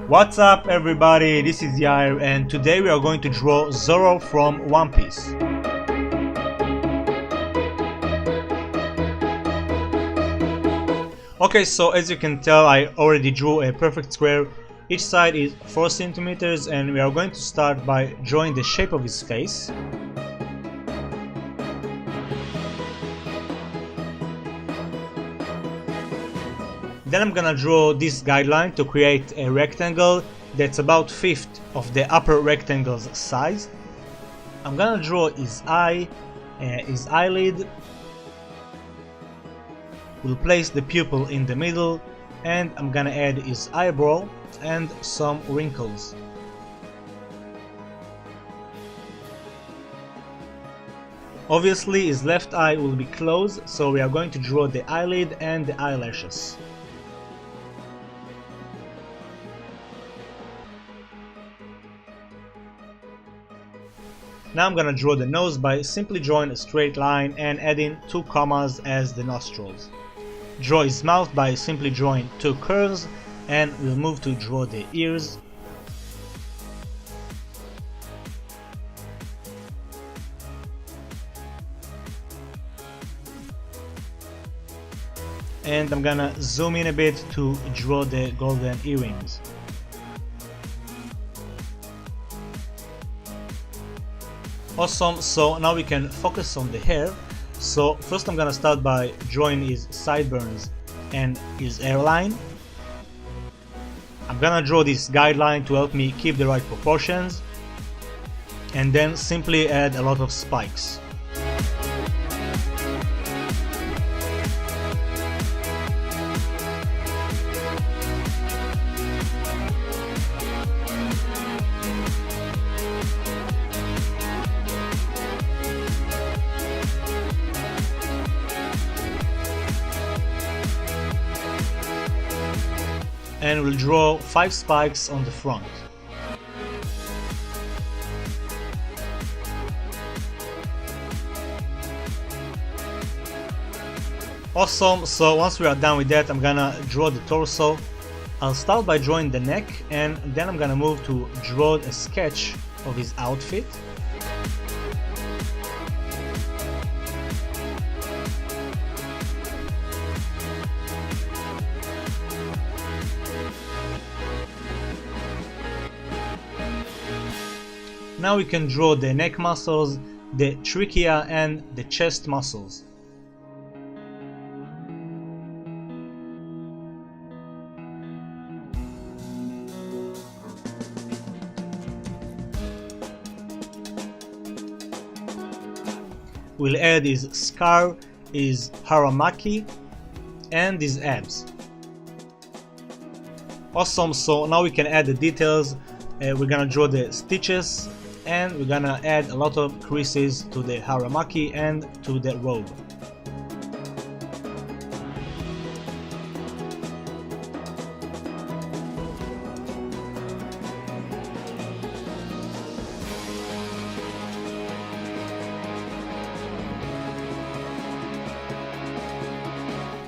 What's up everybody, this is Yair and today we are going to draw Zoro from One Piece. Okay, so as you can tell I already drew a perfect square. Each side is 4 centimeters and we are going to start by drawing the shape of his face. Then I'm gonna draw this guideline to create a rectangle that's about 1/5 of the upper rectangle's size. I'm gonna draw his eye, his eyelid. We'll place the pupil in the middle and I'm gonna add his eyebrow and some wrinkles. Obviously his left eye will be closed, so we are going to draw the eyelid and the eyelashes. Now I'm gonna draw the nose by simply drawing a straight line and adding 2 commas as the nostrils. Draw his mouth by simply drawing 2 curves, and we'll move to draw the ears. And I'm gonna zoom in a bit to draw the golden earrings. Awesome, so now we can focus on the hair. So first I'm gonna start by drawing his sideburns and his hairline. I'm gonna draw this guideline to help me keep the right proportions, and then simply add a lot of spikes. And we'll draw 5 spikes on the front. Awesome, so once we are done with that, I'm gonna draw the torso. I'll start by drawing the neck and then I'm gonna move to draw a sketch of his outfit. Now we can draw the neck muscles, the trachea and the chest muscles. We'll add his scar, his haramaki and his abs. Awesome, so now we can add the details. We're gonna draw the stitches and we're gonna add a lot of creases to the haramaki and to the robe.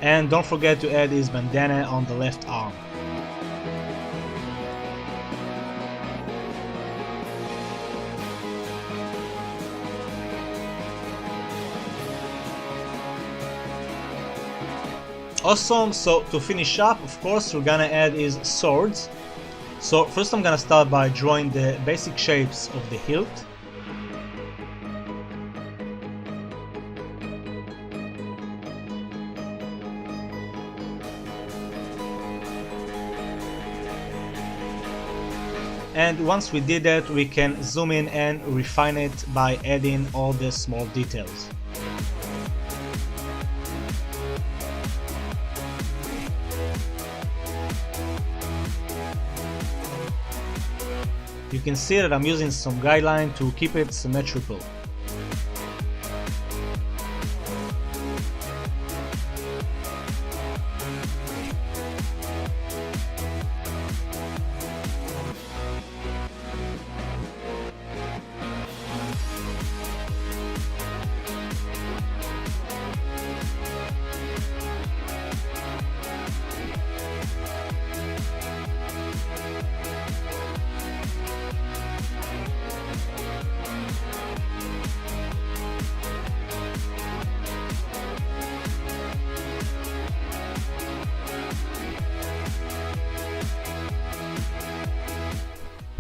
And don't forget to add his bandana on the left arm. Awesome, so to finish up, of course, we're gonna add his swords. So first I'm gonna start by drawing the basic shapes of the hilt. And once we did that, we can zoom in and refine it by adding all the small details. You can see that I'm using some guideline to keep it symmetrical.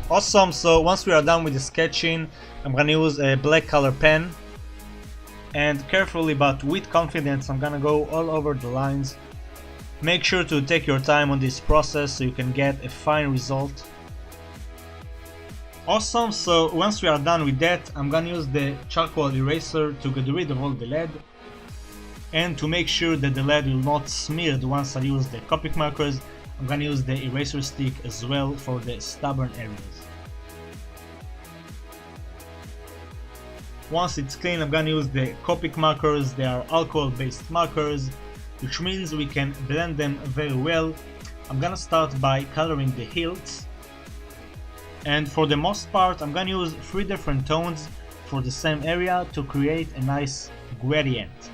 Awesome, so once we are done with the sketching, I'm gonna use a black color pen, and carefully but with confidence I'm gonna go all over the lines. Make sure to take your time on this process so you can get a fine result. Awesome, so once we are done with that, I'm gonna use the charcoal eraser to get rid of all the lead, and to make sure that the lead will not smear once I use the Copic markers, I'm gonna use the eraser stick as well for the stubborn areas. Once it's clean, I'm gonna use the Copic markers. They are alcohol based markers, which means we can blend them very well. I'm gonna start by coloring the hilts, and for the most part I'm gonna use 3 different tones for the same area to create a nice gradient.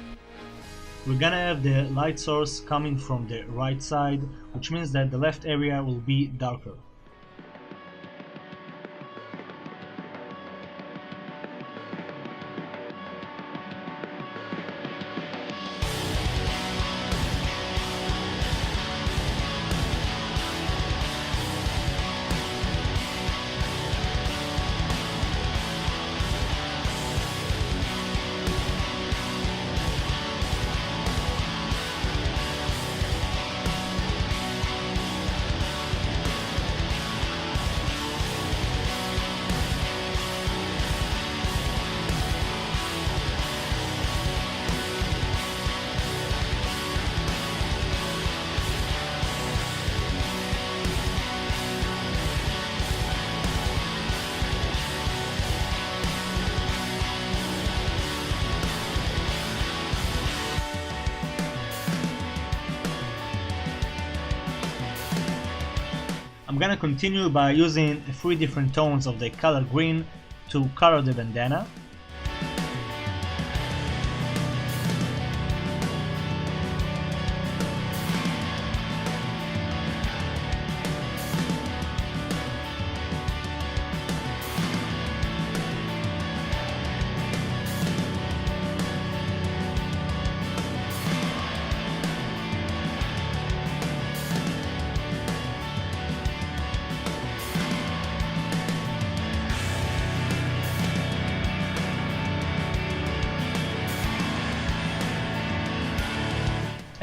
We're gonna have the light source coming from the right side, which means that the left area will be darker. I'm gonna continue by using 3 different tones of the color green to color the bandana.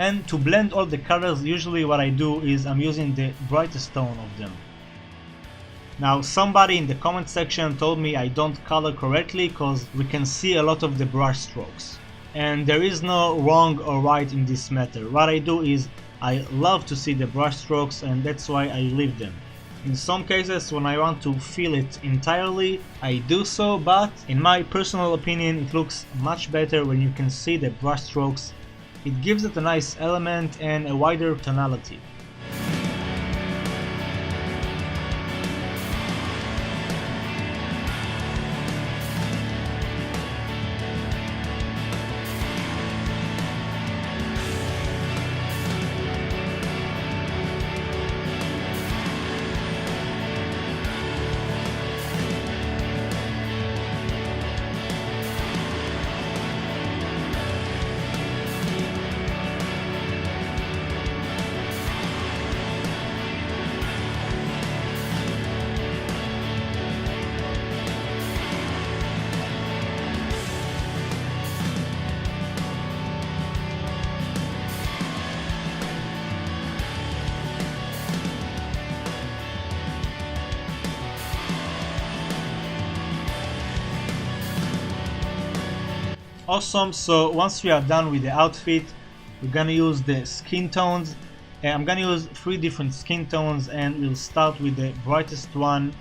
And to blend all the colors, usually what I do is I'm using the brightest tone of them. Now somebody in the comment section told me I don't color correctly because we can see a lot of the brush strokes. And there is no wrong or right in this matter. What I do is I love to see the brush strokes, and that's why I leave them. In some cases, when I want to fill it entirely, I do so, but in my personal opinion it looks much better when you can see the brush strokes. It gives it a nice element and a wider tonality. Awesome, so once we are done with the outfit, we're gonna use the skin tones. I'm gonna use 3 different skin tones, and we'll start with the brightest one,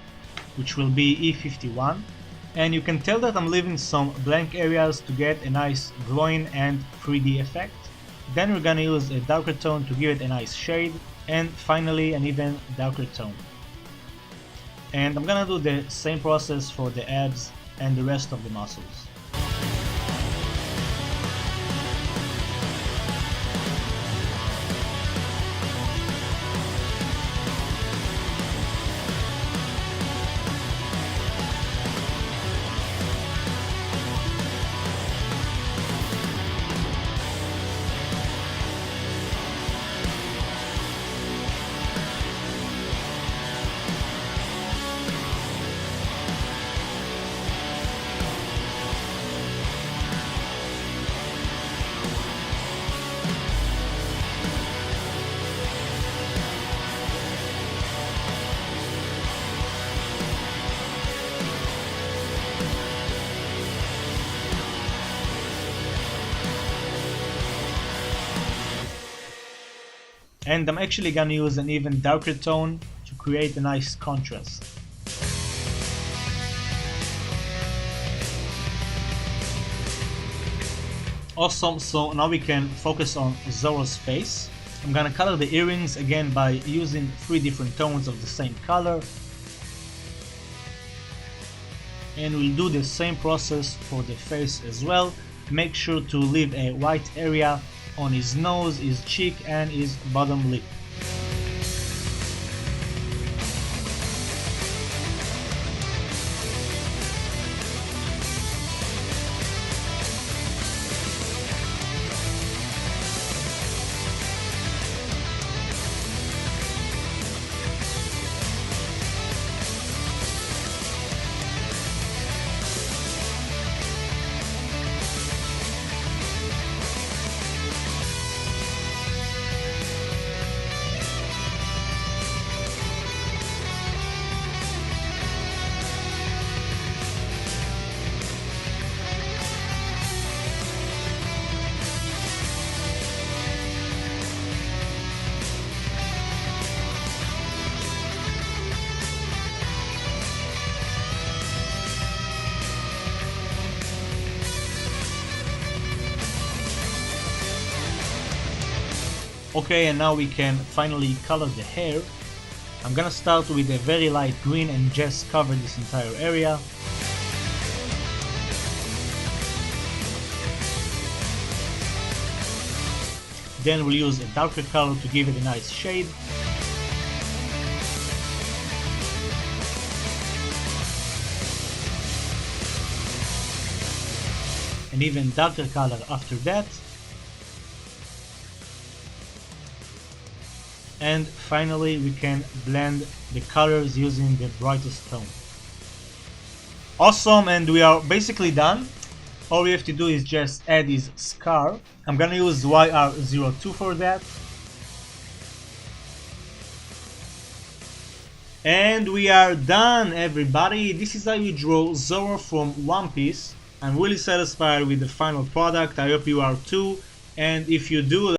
which will be E51. And you can tell that I'm leaving some blank areas to get a nice glowing and 3D effect. Then we're gonna use a darker tone to give it a nice shade, and finally an even darker tone. And I'm gonna do the same process for the abs and the rest of the muscles. And I'm actually gonna use an even darker tone to create a nice contrast. Awesome, so now we can focus on Zoro's face. I'm gonna color the earrings again by using 3 different tones of the same color. And we'll do the same process for the face as well. Make sure to leave a white area on his nose, his cheek and his bottom lip. Okay, and now we can finally color the hair. I'm gonna start with a very light green and just cover this entire area. Then we'll use a darker color to give it a nice shade. An even darker color after that. And finally we can blend the colors using the brightest tone. Awesome, and we are basically done. All we have to do is just add his scar. I'm gonna use YR02 for that. And we are done, everybody. This is how you draw Zoro from One Piece. I'm really satisfied with the final product. I hope you are too. And if you do,